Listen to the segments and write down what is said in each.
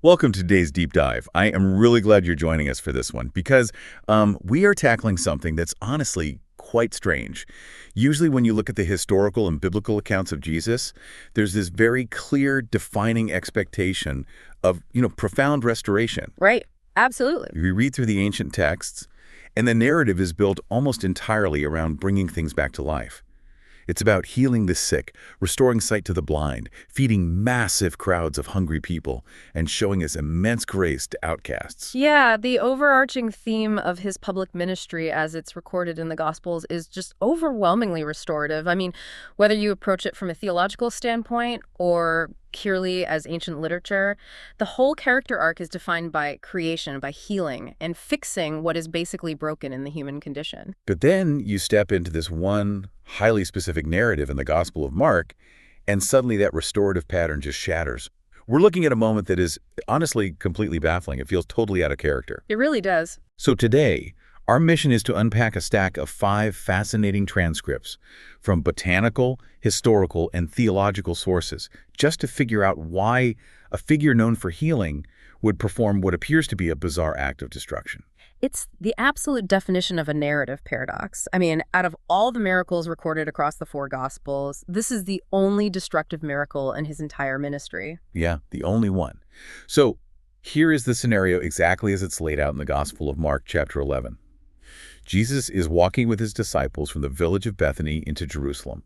Welcome to today's Deep Dive. I am really glad you're joining us for this one because we are tackling something that's honestly quite strange. Usually when you look at the historical and biblical accounts of Jesus, there's this very clear defining expectation of, profound restoration. Right. Absolutely. We read through the ancient texts, and the narrative is built almost entirely around bringing things back to life. It's about healing the sick, restoring sight to the blind, feeding massive crowds of hungry people, and showing his immense grace to outcasts. Yeah, the overarching theme of his public ministry as it's recorded in the Gospels is just overwhelmingly restorative. I mean, whether you approach it from a theological standpoint or purely as ancient literature, the whole character arc is defined by creation, by healing, and fixing what is basically broken in the human condition. But then you step into this one highly specific narrative in the Gospel of Mark, and suddenly that restorative pattern just shatters. We're looking at a moment that is honestly completely baffling. It feels totally out of character. It really does. So today, our mission is to unpack a stack of 5 fascinating transcripts from botanical, historical, and theological sources, just to figure out why a figure known for healing would perform what appears to be a bizarre act of destruction. It's the absolute definition of a narrative paradox. I mean, out of all the miracles recorded across the 4 Gospels, this is the only destructive miracle in his entire ministry. Yeah, the only one. So here is the scenario exactly as it's laid out in the Gospel of Mark, chapter 11. Jesus is walking with his disciples from the village of Bethany into Jerusalem.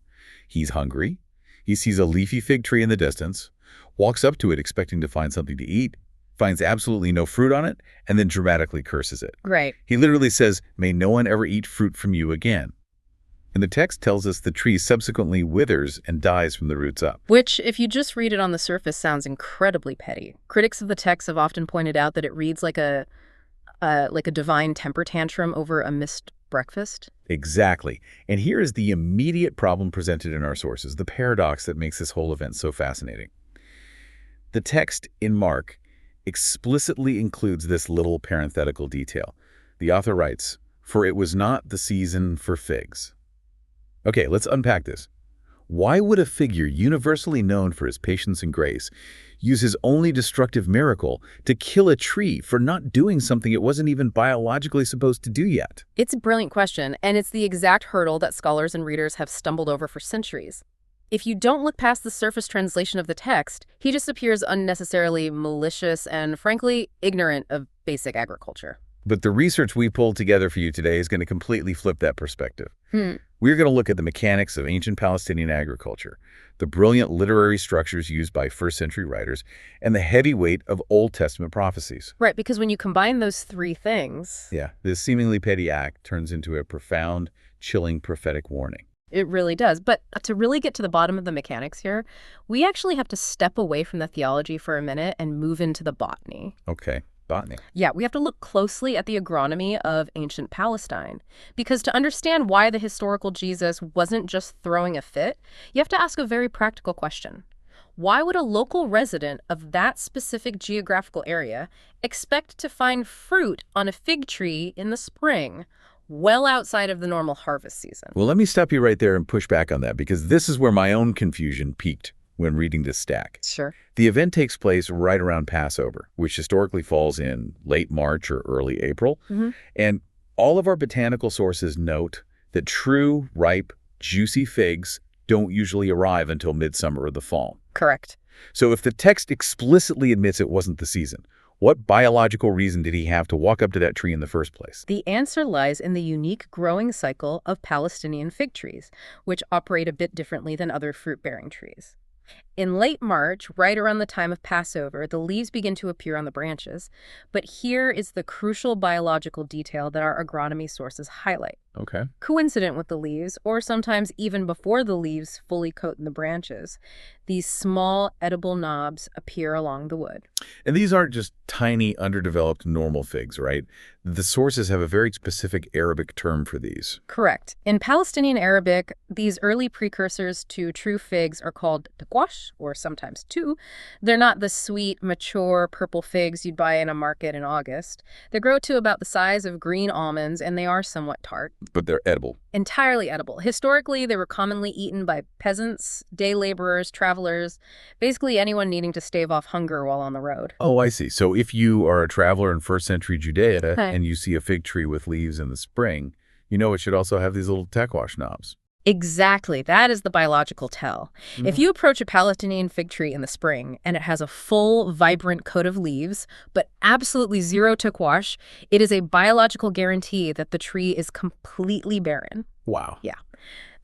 He's hungry. He sees a leafy fig tree in the distance, walks up to it expecting to find something to eat, finds absolutely no fruit on it, and then dramatically curses it. Right. He literally says, "May no one ever eat fruit from you again." And the text tells us the tree subsequently withers and dies from the roots up. Which, if you just read it on the surface, sounds incredibly petty. Critics of the text have often pointed out that it reads like a divine temper tantrum over a missed breakfast. Exactly. And here is the immediate problem presented in our sources, the paradox that makes this whole event so fascinating. The text in Mark explicitly includes this little parenthetical detail. The author writes, "For it was not the season for figs." Okay, let's unpack this. Why would a figure universally known for his patience and grace use his only destructive miracle to kill a tree for not doing something it wasn't even biologically supposed to do yet? It's a brilliant question, and it's the exact hurdle that scholars and readers have stumbled over for centuries. If you don't look past the surface translation of the text, he just appears unnecessarily malicious and, frankly, ignorant of basic agriculture. But the research we pulled together for you today is going to completely flip that perspective. We're going to look at the mechanics of ancient Palestinian agriculture, the brilliant literary structures used by first-century writers, and the heavy weight of Old Testament prophecies. Right, because when you combine those 3 things... Yeah, this seemingly petty act turns into a profound, chilling prophetic warning. It really does. But to really get to the bottom of the mechanics here, we actually have to step away from the theology for a minute and move into the botany. Okay. Botany. Yeah, we have to look closely at the agronomy of ancient Palestine. Because to understand why the historical Jesus wasn't just throwing a fit, you have to ask a very practical question. Why would a local resident of that specific geographical area expect to find fruit on a fig tree in the spring, well outside of the normal harvest season? Well, let me stop you right there and push back on that, because this is where my own confusion peaked when reading this stack. Sure. The event takes place right around Passover, which historically falls in late March or early April. And all of our botanical sources note that true, ripe, juicy figs don't usually arrive until midsummer or the fall. Correct. So if the text explicitly admits it wasn't the season, what biological reason did he have to walk up to that tree in the first place? The answer lies in the unique growing cycle of Palestinian fig trees, which operate a bit differently than other fruit-bearing trees. In late March, right around the time of Passover, the leaves begin to appear on the branches. But here is the crucial biological detail that our agronomy sources highlight. Okay. Coincident with the leaves, or sometimes even before the leaves fully coat in the branches, these small edible knobs appear along the wood. And these aren't just tiny, underdeveloped normal figs, right? The sources have a very specific Arabic term for these. Correct. In Palestinian Arabic, these early precursors to true figs are called takwash, or sometimes two. They're not the sweet, mature purple figs you'd buy in a market in August. They grow to about the size of green almonds, and they are somewhat tart. But they're edible. Entirely edible. Historically, they were commonly eaten by peasants, day laborers, travelers, basically anyone needing to stave off hunger while on the road. Oh, I see. So if you are a traveler in first century Judea Right. and you see a fig tree with leaves in the spring, you know it should also have these little takwash knobs. Exactly. That is the biological tell. If you approach a Palestinian fig tree in the spring and it has a full, vibrant coat of leaves, but absolutely zero takwash, it is a biological guarantee that the tree is completely barren. Wow. Yeah.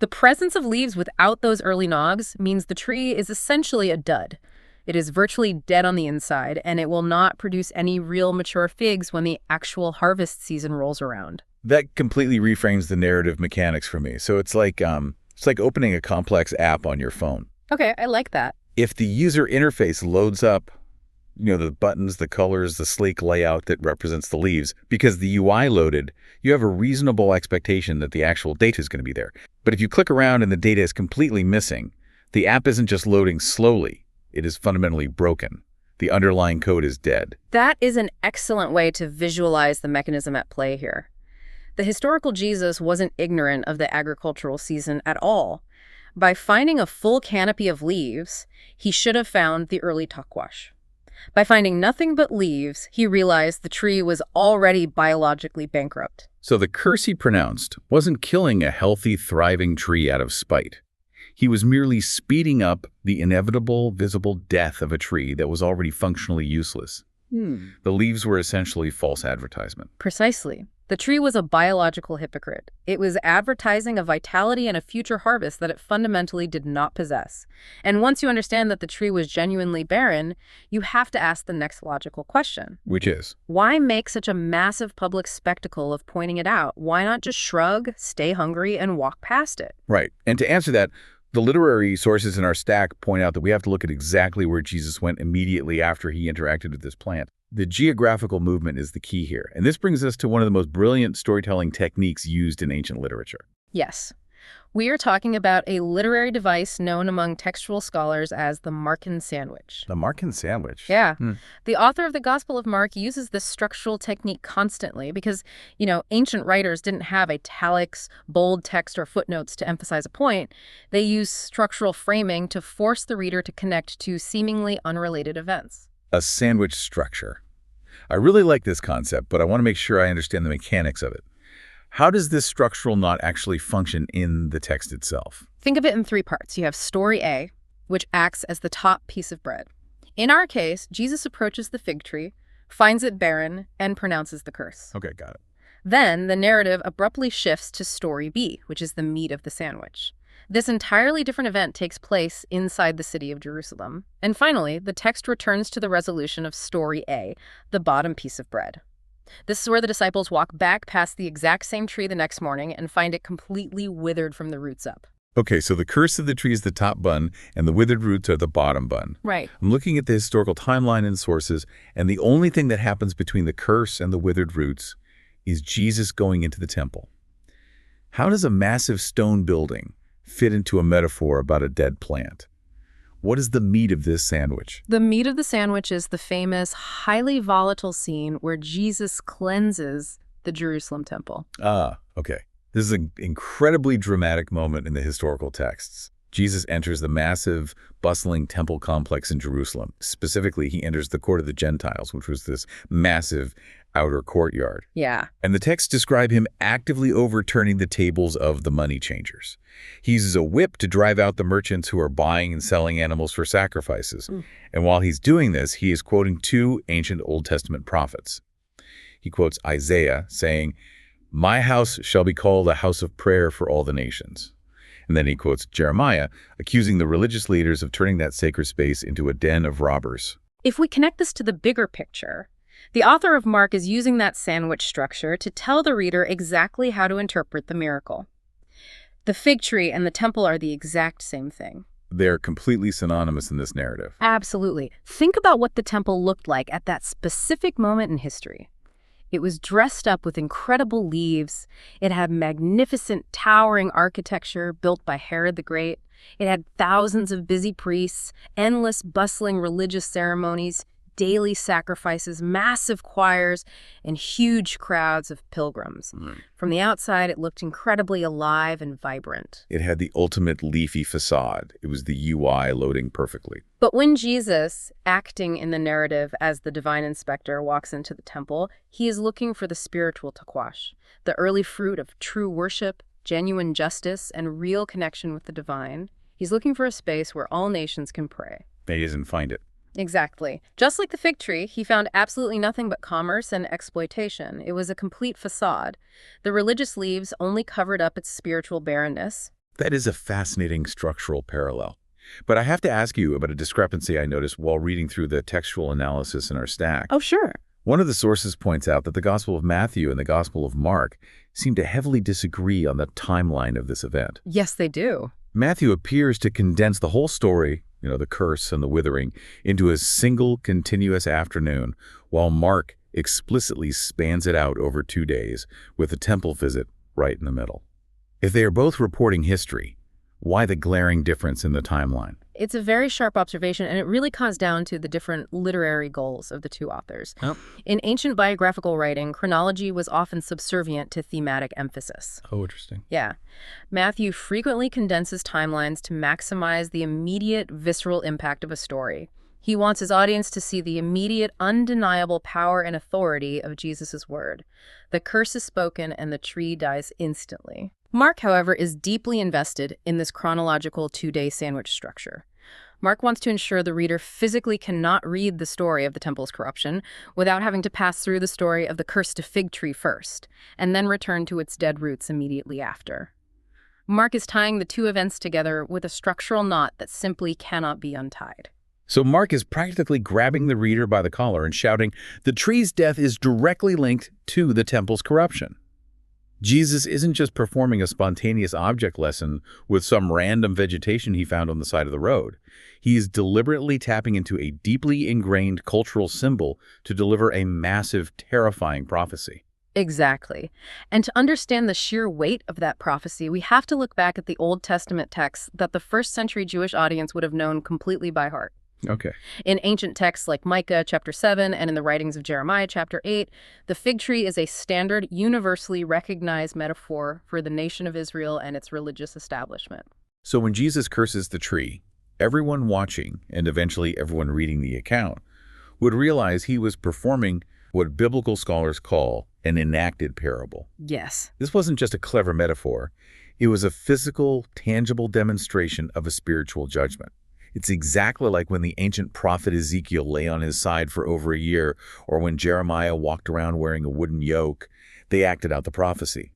The presence of leaves without those early nogs means the tree is essentially a dud. It is virtually dead on the inside, and it will not produce any real mature figs when the actual harvest season rolls around. That completely reframes the narrative mechanics for me. So it's like opening a complex app on your phone. Okay, I like that. If the user interface loads up, the buttons, the colors, the sleek layout that represents the leaves, because the UI loaded, you have a reasonable expectation that the actual data is going to be there. But if you click around and the data is completely missing, the app isn't just loading slowly. It is fundamentally broken. The underlying code is dead. That is an excellent way to visualize the mechanism at play here. The historical Jesus wasn't ignorant of the agricultural season at all. By finding a full canopy of leaves, he should have found the early takwash. By finding nothing but leaves, he realized the tree was already biologically bankrupt. So the curse he pronounced wasn't killing a healthy, thriving tree out of spite. He was merely speeding up the inevitable, visible death of a tree that was already functionally useless. The leaves were essentially false advertisement. Precisely. The tree was a biological hypocrite. It was advertising a vitality and a future harvest that it fundamentally did not possess. And once you understand that the tree was genuinely barren, you have to ask the next logical question. Which is? Why make such a massive public spectacle of pointing it out? Why not just shrug, stay hungry, and walk past it? Right. And to answer that, the literary sources in our stack point out that we have to look at exactly where Jesus went immediately after he interacted with this plant. The geographical movement is the key here, and this brings us to one of the most brilliant storytelling techniques used in ancient literature. Yes. We are talking about a literary device known among textual scholars as the Markan sandwich. The Markan sandwich? Yeah. The author of the Gospel of Mark uses this structural technique constantly because, ancient writers didn't have italics, bold text, or footnotes to emphasize a point. They used structural framing to force the reader to connect to seemingly unrelated events. A sandwich structure. I really like this concept, but I want to make sure I understand the mechanics of it. How does this structural knot actually function in the text itself? Think of it in three parts. You have story A, which acts as the top piece of bread. In our case, Jesus approaches the fig tree, finds it barren, and pronounces the curse. Okay, got it. Then the narrative abruptly shifts to story B, which is the meat of the sandwich. This entirely different event takes place inside the city of Jerusalem. And finally, the text returns to the resolution of story A, the bottom piece of bread. This is where the disciples walk back past the exact same tree the next morning and find it completely withered from the roots up. Okay, so the curse of the tree is the top bun, and the withered roots are the bottom bun. Right. I'm looking at the historical timeline and sources, and the only thing that happens between the curse and the withered roots is Jesus going into the temple. How does a massive stone building fit into a metaphor about a dead plant? What is the meat of this sandwich? The meat of the sandwich is the famous, highly volatile scene where Jesus cleanses the Jerusalem temple. Ah, okay. This is an incredibly dramatic moment in the historical texts. Jesus enters the massive, bustling temple complex in Jerusalem. Specifically, he enters the court of the Gentiles, which was this massive outer courtyard. Yeah. And the texts describe him actively overturning the tables of the money changers. He uses a whip to drive out the merchants who are buying and selling animals for sacrifices. And while he's doing this, he is quoting two ancient Old Testament prophets. He quotes Isaiah saying, "My house shall be called a house of prayer for all the nations." And then he quotes Jeremiah, accusing the religious leaders of turning that sacred space into a den of robbers. If we connect this to the bigger picture, the author of Mark is using that sandwich structure to tell the reader exactly how to interpret the miracle. The fig tree and the temple are the exact same thing. They're completely synonymous in this narrative. Absolutely. Think about what the temple looked like at that specific moment in history. It was dressed up with incredible leaves. It had magnificent, towering architecture built by Herod the Great. It had thousands of busy priests, endless bustling religious ceremonies, daily sacrifices, massive choirs, and huge crowds of pilgrims. From the outside, it looked incredibly alive and vibrant. It had the ultimate leafy facade. It was the UI loading perfectly. But when Jesus, acting in the narrative as the divine inspector, walks into the temple, he is looking for the spiritual taqwash, the early fruit of true worship, genuine justice, and real connection with the divine. He's looking for a space where all nations can pray. He doesn't find it. Exactly. Just like the fig tree, he found absolutely nothing but commerce and exploitation. It was a complete facade. The religious leaves only covered up its spiritual barrenness. That is a fascinating structural parallel. But I have to ask you about a discrepancy I noticed while reading through the textual analysis in our stack. Oh, sure. One of the sources points out that the Gospel of Matthew and the Gospel of Mark seem to heavily disagree on the timeline of this event. Yes, they do. Matthew appears to condense the whole story, the curse and the withering, into a single continuous afternoon, while Mark explicitly spans it out over 2 days, with the temple visit right in the middle. If they are both reporting history, why the glaring difference in the timeline? It's a very sharp observation, and it really comes down to the different literary goals of the two authors. Oh. In ancient biographical writing, chronology was often subservient to thematic emphasis. Oh, interesting. Yeah. Matthew frequently condenses timelines to maximize the immediate, visceral impact of a story. He wants his audience to see the immediate, undeniable power and authority of Jesus' word. The curse is spoken and the tree dies instantly. Mark, however, is deeply invested in this chronological 2-day sandwich structure. Mark wants to ensure the reader physically cannot read the story of the temple's corruption without having to pass through the story of the cursed fig tree first, and then return to its dead roots immediately after. Mark is tying the two events together with a structural knot that simply cannot be untied. So Mark is practically grabbing the reader by the collar and shouting, the tree's death is directly linked to the temple's corruption. Jesus isn't just performing a spontaneous object lesson with some random vegetation he found on the side of the road. He is deliberately tapping into a deeply ingrained cultural symbol to deliver a massive, terrifying prophecy. Exactly. And to understand the sheer weight of that prophecy, we have to look back at the Old Testament texts that the first century Jewish audience would have known completely by heart. Okay. In ancient texts like Micah chapter 7 and in the writings of Jeremiah chapter 8, the fig tree is a standard, universally recognized metaphor for the nation of Israel and its religious establishment. So when Jesus curses the tree, everyone watching, and eventually everyone reading the account, would realize he was performing what biblical scholars call an enacted parable. Yes. This wasn't just a clever metaphor. It was a physical, tangible demonstration of a spiritual judgment. It's exactly like when the ancient prophet Ezekiel lay on his side for over a year, or when Jeremiah walked around wearing a wooden yoke. They acted out the prophecy.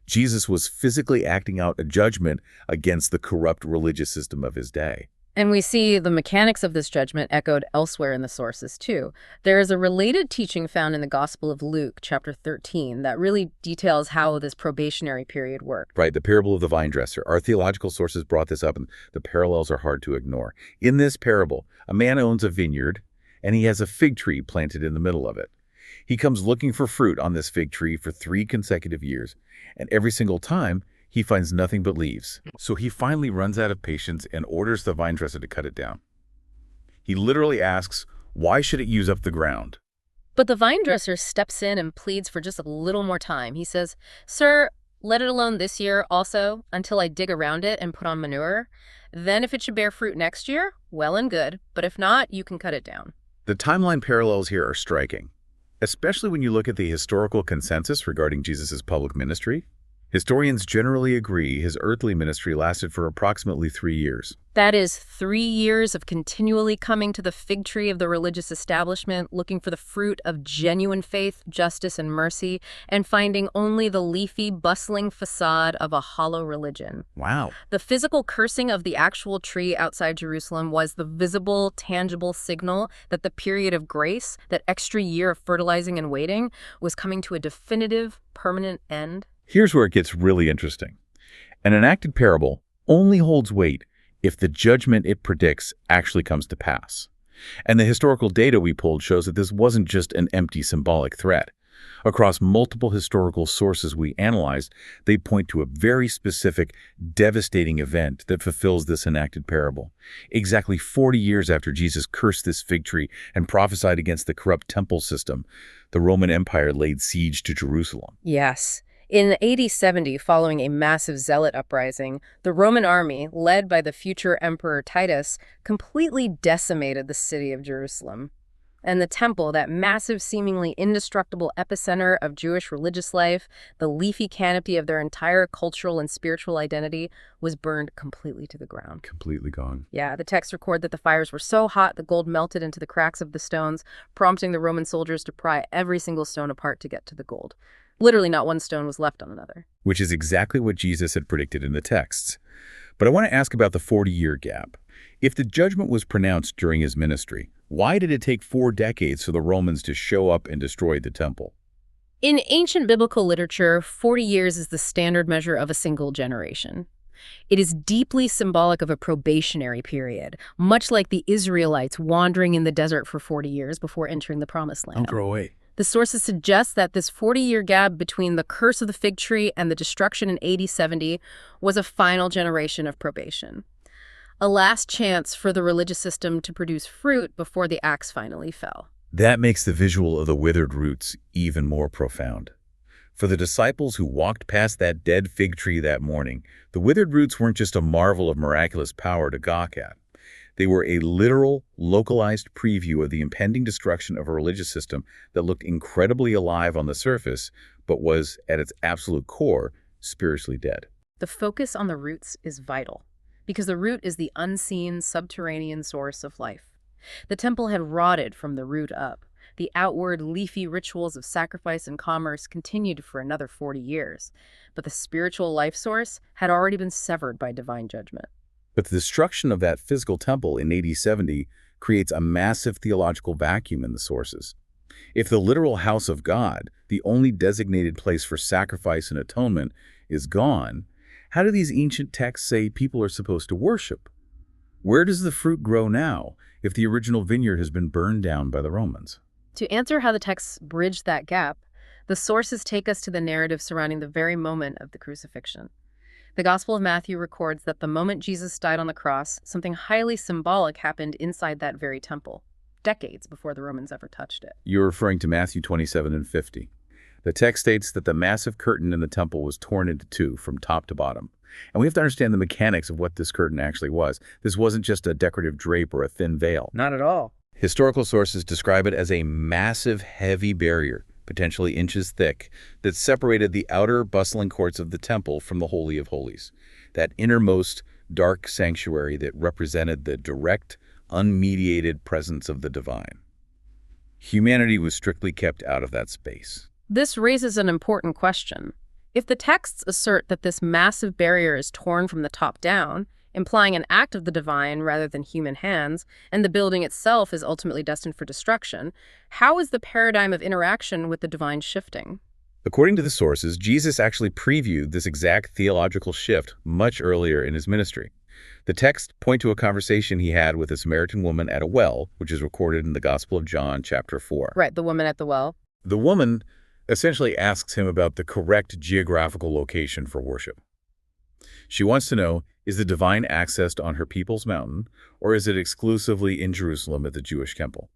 Jesus was physically acting out a judgment against the corrupt religious system of his day. And we see the mechanics of this judgment echoed elsewhere in the sources, too. There is a related teaching found in the Gospel of Luke, chapter 13, that really details how this probationary period worked. Right, the parable of the vine dresser. Our theological sources brought this up, and the parallels are hard to ignore. In this parable, a man owns a vineyard, and he has a fig tree planted in the middle of it. He comes looking for fruit on this fig tree for 3 consecutive years, and every single time, he finds nothing but leaves. So he finally runs out of patience and orders the vine dresser to cut it down. He literally asks, why should it use up the ground? But the vine dresser steps in and pleads for just a little more time. He says, "Sir, let it alone this year also until I dig around it and put on manure. Then if it should bear fruit next year, well and good. But if not, you can cut it down." The timeline parallels here are striking, especially when you look at the historical consensus regarding Jesus' public ministry. Historians generally agree his earthly ministry lasted for approximately 3 years. That is 3 years of continually coming to the fig tree of the religious establishment, looking for the fruit of genuine faith, justice, and mercy, and finding only the leafy, bustling facade of a hollow religion. Wow. The physical cursing of the actual tree outside Jerusalem was the visible, tangible signal that the period of grace, that extra year of fertilizing and waiting, was coming to a definitive, permanent end. Here's where it gets really interesting. An enacted parable only holds weight if the judgment it predicts actually comes to pass. And the historical data we pulled shows that this wasn't just an empty symbolic threat. Across multiple historical sources we analyzed, they point to a very specific, devastating event that fulfills this enacted parable. Exactly 40 years after Jesus cursed this fig tree and prophesied against the corrupt temple system, the Roman Empire laid siege to Jerusalem. Yes. In AD 70, following a massive zealot uprising, the Roman army, led by the future Emperor Titus, completely decimated the city of Jerusalem. And the temple, that massive, seemingly indestructible epicenter of Jewish religious life, the leafy canopy of their entire cultural and spiritual identity, was burned completely to the ground. Completely gone. Yeah, the texts record that the fires were so hot the gold melted into the cracks of the stones, prompting the Roman soldiers to pry every single stone apart to get to the gold. Literally not one stone was left on another. Which is exactly what Jesus had predicted in the texts. But I want to ask about the 40-year gap. If the judgment was pronounced during his ministry, why did it take 4 decades for the Romans to show up and destroy the temple? In ancient biblical literature, 40 years is the standard measure of a single generation. It is deeply symbolic of a probationary period, much like the Israelites wandering in the desert for 40 years before entering the Promised Land. Don't throw away. The sources suggest that this 40-year gap between the curse of the fig tree and the destruction in AD 70 was a final generation of probation. A last chance for the religious system to produce fruit before the axe finally fell. That makes the visual of the withered roots even more profound. For the disciples who walked past that dead fig tree that morning, the withered roots weren't just a marvel of miraculous power to gawk at. They were a literal, localized preview of the impending destruction of a religious system that looked incredibly alive on the surface, but was, at its absolute core, spiritually dead. The focus on the roots is vital, because the root is the unseen, subterranean source of life. The temple had rotted from the root up. The outward, leafy rituals of sacrifice and commerce continued for another 40 years, but the spiritual life source had already been severed by divine judgment. But the destruction of that physical temple in AD 70 creates a massive theological vacuum in the sources. If the literal house of God, the only designated place for sacrifice and atonement, is gone, how do these ancient texts say people are supposed to worship? Where does the fruit grow now if the original vineyard has been burned down by the Romans? To answer how the texts bridge that gap, the sources take us to the narrative surrounding the very moment of the crucifixion. The Gospel of Matthew records that the moment Jesus died on the cross, something highly symbolic happened inside that very temple, decades before the Romans ever touched it. You're referring to Matthew 27 and 50. The text states that the massive curtain in the temple was torn into 2 from top to bottom. And we have to understand the mechanics of what this curtain actually was. This wasn't just a decorative drape or a thin veil. Not at all. Historical sources describe it as a massive, heavy barrier, potentially inches thick, that separated the outer, bustling courts of the temple from the Holy of Holies, that innermost, dark sanctuary that represented the direct, unmediated presence of the divine. Humanity was strictly kept out of that space. This raises an important question. If the texts assert that this massive barrier is torn from the top down, implying an act of the divine rather than human hands, and the building itself is ultimately destined for destruction, how is the paradigm of interaction with the divine shifting? According to the sources, Jesus actually previewed this exact theological shift much earlier in his ministry. The texts point to a conversation he had with a Samaritan woman at a well, which is recorded in the Gospel of John, chapter 4. Right, the woman at the well. The woman essentially asks him about the correct geographical location for worship. She wants to know, is the divine accessed on her people's mountain, or is it exclusively in Jerusalem at the Jewish temple?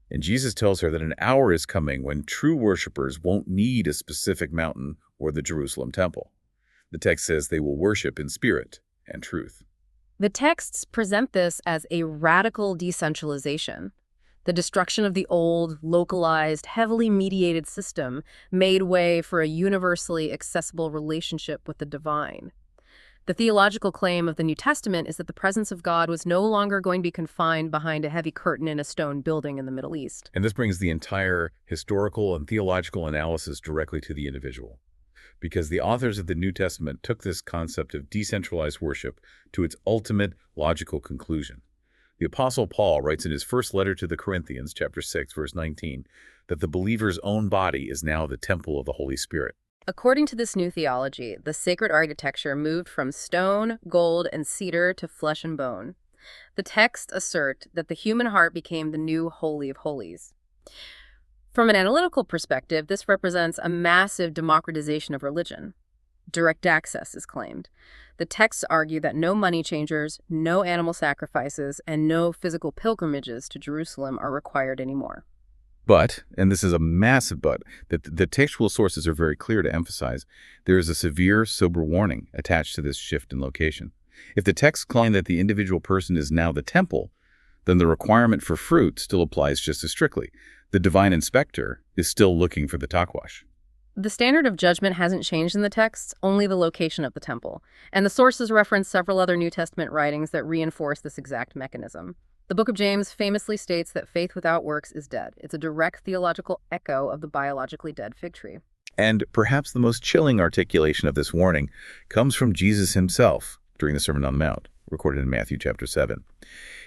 And Jesus tells her that an hour is coming when true worshipers won't need a specific mountain or the Jerusalem temple. The text says they will worship in spirit and truth. The texts present this as a radical decentralization. The destruction of the old, localized, heavily mediated system made way for a universally accessible relationship with the divine. The theological claim of the New Testament is that the presence of God was no longer going to be confined behind a heavy curtain in a stone building in the Middle East. And this brings the entire historical and theological analysis directly to the individual, because the authors of the New Testament took this concept of decentralized worship to its ultimate logical conclusion. The Apostle Paul writes in his first letter to the Corinthians, chapter 6, verse 19, that the believer's own body is now the temple of the Holy Spirit. According to this new theology, the sacred architecture moved from stone, gold, and cedar to flesh and bone. The texts assert that the human heart became the new Holy of Holies. From an analytical perspective, this represents a massive democratization of religion. Direct access is claimed. The texts argue that no money changers, no animal sacrifices, and no physical pilgrimages to Jerusalem are required anymore. But, and this is a massive but, that the textual sources are very clear to emphasize, there is a severe, sober warning attached to this shift in location. If the texts claim that the individual person is now the temple, then the requirement for fruit still applies just as strictly. The divine inspector is still looking for the takwash. The standard of judgment hasn't changed in the texts, only the location of the temple. And the sources reference several other New Testament writings that reinforce this exact mechanism. The Book of James famously states that faith without works is dead. It's a direct theological echo of the biologically dead fig tree. And perhaps the most chilling articulation of this warning comes from Jesus himself during the Sermon on the Mount, recorded in Matthew chapter 7.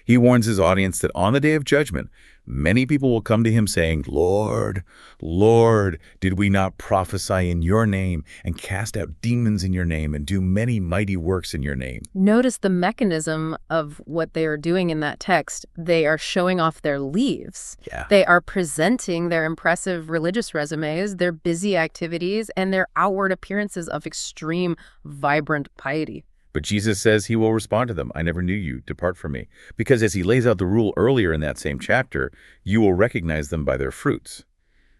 He warns his audience that on the day of judgment, many people will come to him saying, "Lord, Lord, did we not prophesy in your name and cast out demons in your name and do many mighty works in your name?" Notice the mechanism of what they are doing in that text. They are showing off their leaves. Yeah. They are presenting their impressive religious resumes, their busy activities, and their outward appearances of extreme, vibrant piety. But Jesus says he will respond to them, "I never knew you, depart from me." Because as he lays out the rule earlier in that same chapter, you will recognize them by their fruits.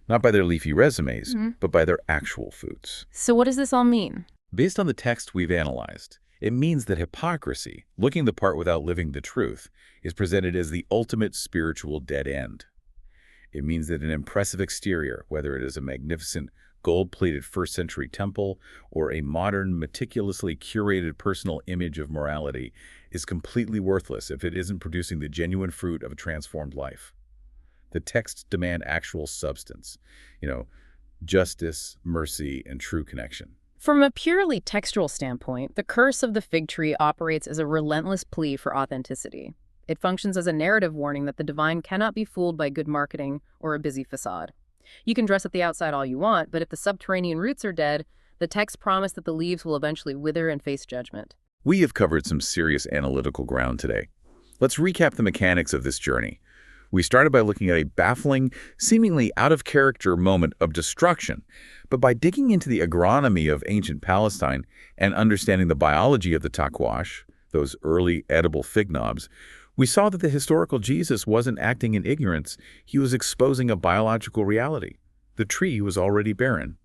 Not by their leafy resumes, but by their actual fruits. So what does this all mean? Based on the text we've analyzed, it means that hypocrisy, looking the part without living the truth, is presented as the ultimate spiritual dead end. It means that an impressive exterior, whether it is a magnificent gold-plated first-century temple or a modern, meticulously curated personal image of morality, is completely worthless if it isn't producing the genuine fruit of a transformed life. The texts demand actual substance, justice, mercy, and true connection. From a purely textual standpoint, the curse of the fig tree operates as a relentless plea for authenticity. It functions as a narrative warning that the divine cannot be fooled by good marketing or a busy facade. You can dress up the outside all you want, but if the subterranean roots are dead, the texts promise that the leaves will eventually wither and face judgment. We have covered some serious analytical ground today. Let's recap the mechanics of this journey. We started by looking at a baffling, seemingly out-of-character moment of destruction, but by digging into the agronomy of ancient Palestine and understanding the biology of the takwash, those early edible fig knobs, we saw that the historical Jesus wasn't acting in ignorance. He was exposing a biological reality. The tree was already barren.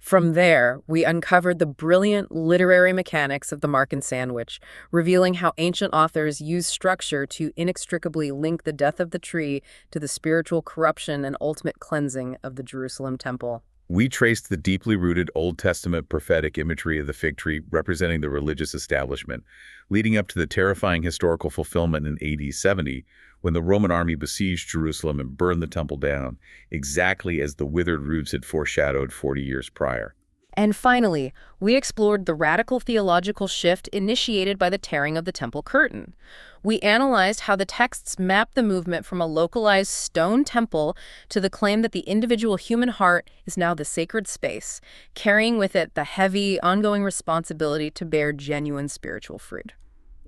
From there, we uncovered the brilliant literary mechanics of the Markan sandwich, revealing how ancient authors used structure to inextricably link the death of the tree to the spiritual corruption and ultimate cleansing of the Jerusalem temple. We traced the deeply rooted Old Testament prophetic imagery of the fig tree representing the religious establishment, leading up to the terrifying historical fulfillment in AD 70, when the Roman army besieged Jerusalem and burned the temple down, exactly as the withered roots had foreshadowed 40 years prior. And finally, we explored the radical theological shift initiated by the tearing of the temple curtain. We analyzed how the texts map the movement from a localized stone temple to the claim that the individual human heart is now the sacred space, carrying with it the heavy, ongoing responsibility to bear genuine spiritual fruit.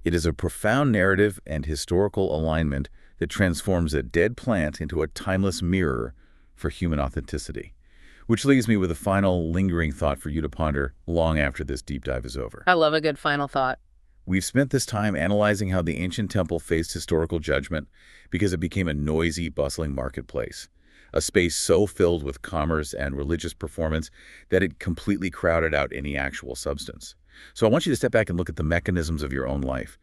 It is a profound narrative and historical alignment that transforms a dead plant into a timeless mirror for human authenticity. Which leaves me with a final lingering thought for you to ponder long after this deep dive is over. I love a good final thought. We've spent this time analyzing how the ancient temple faced historical judgment because it became a noisy, bustling marketplace, a space so filled with commerce and religious performance that it completely crowded out any actual substance. So I want you to step back and look at the mechanisms of your own life.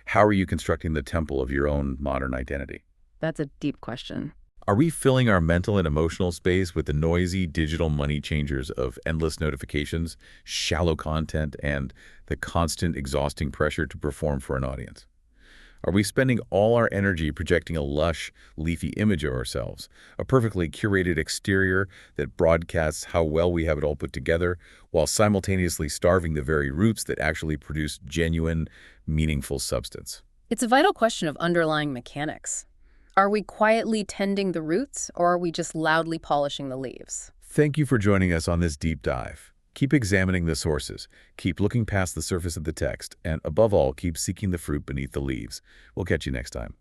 How are you constructing the temple of your own modern identity? That's a deep question. Are we filling our mental and emotional space with the noisy digital money changers of endless notifications, shallow content, and the constant exhausting pressure to perform for an audience? Are we spending all our energy projecting a lush, leafy image of ourselves, a perfectly curated exterior that broadcasts how well we have it all put together, while simultaneously starving the very roots that actually produce genuine, meaningful substance? It's a vital question of underlying mechanics. Are we quietly tending the roots, or are we just loudly polishing the leaves? Thank you for joining us on this deep dive. Keep examining the sources, keep looking past the surface of the text, and above all, keep seeking the fruit beneath the leaves. We'll catch you next time.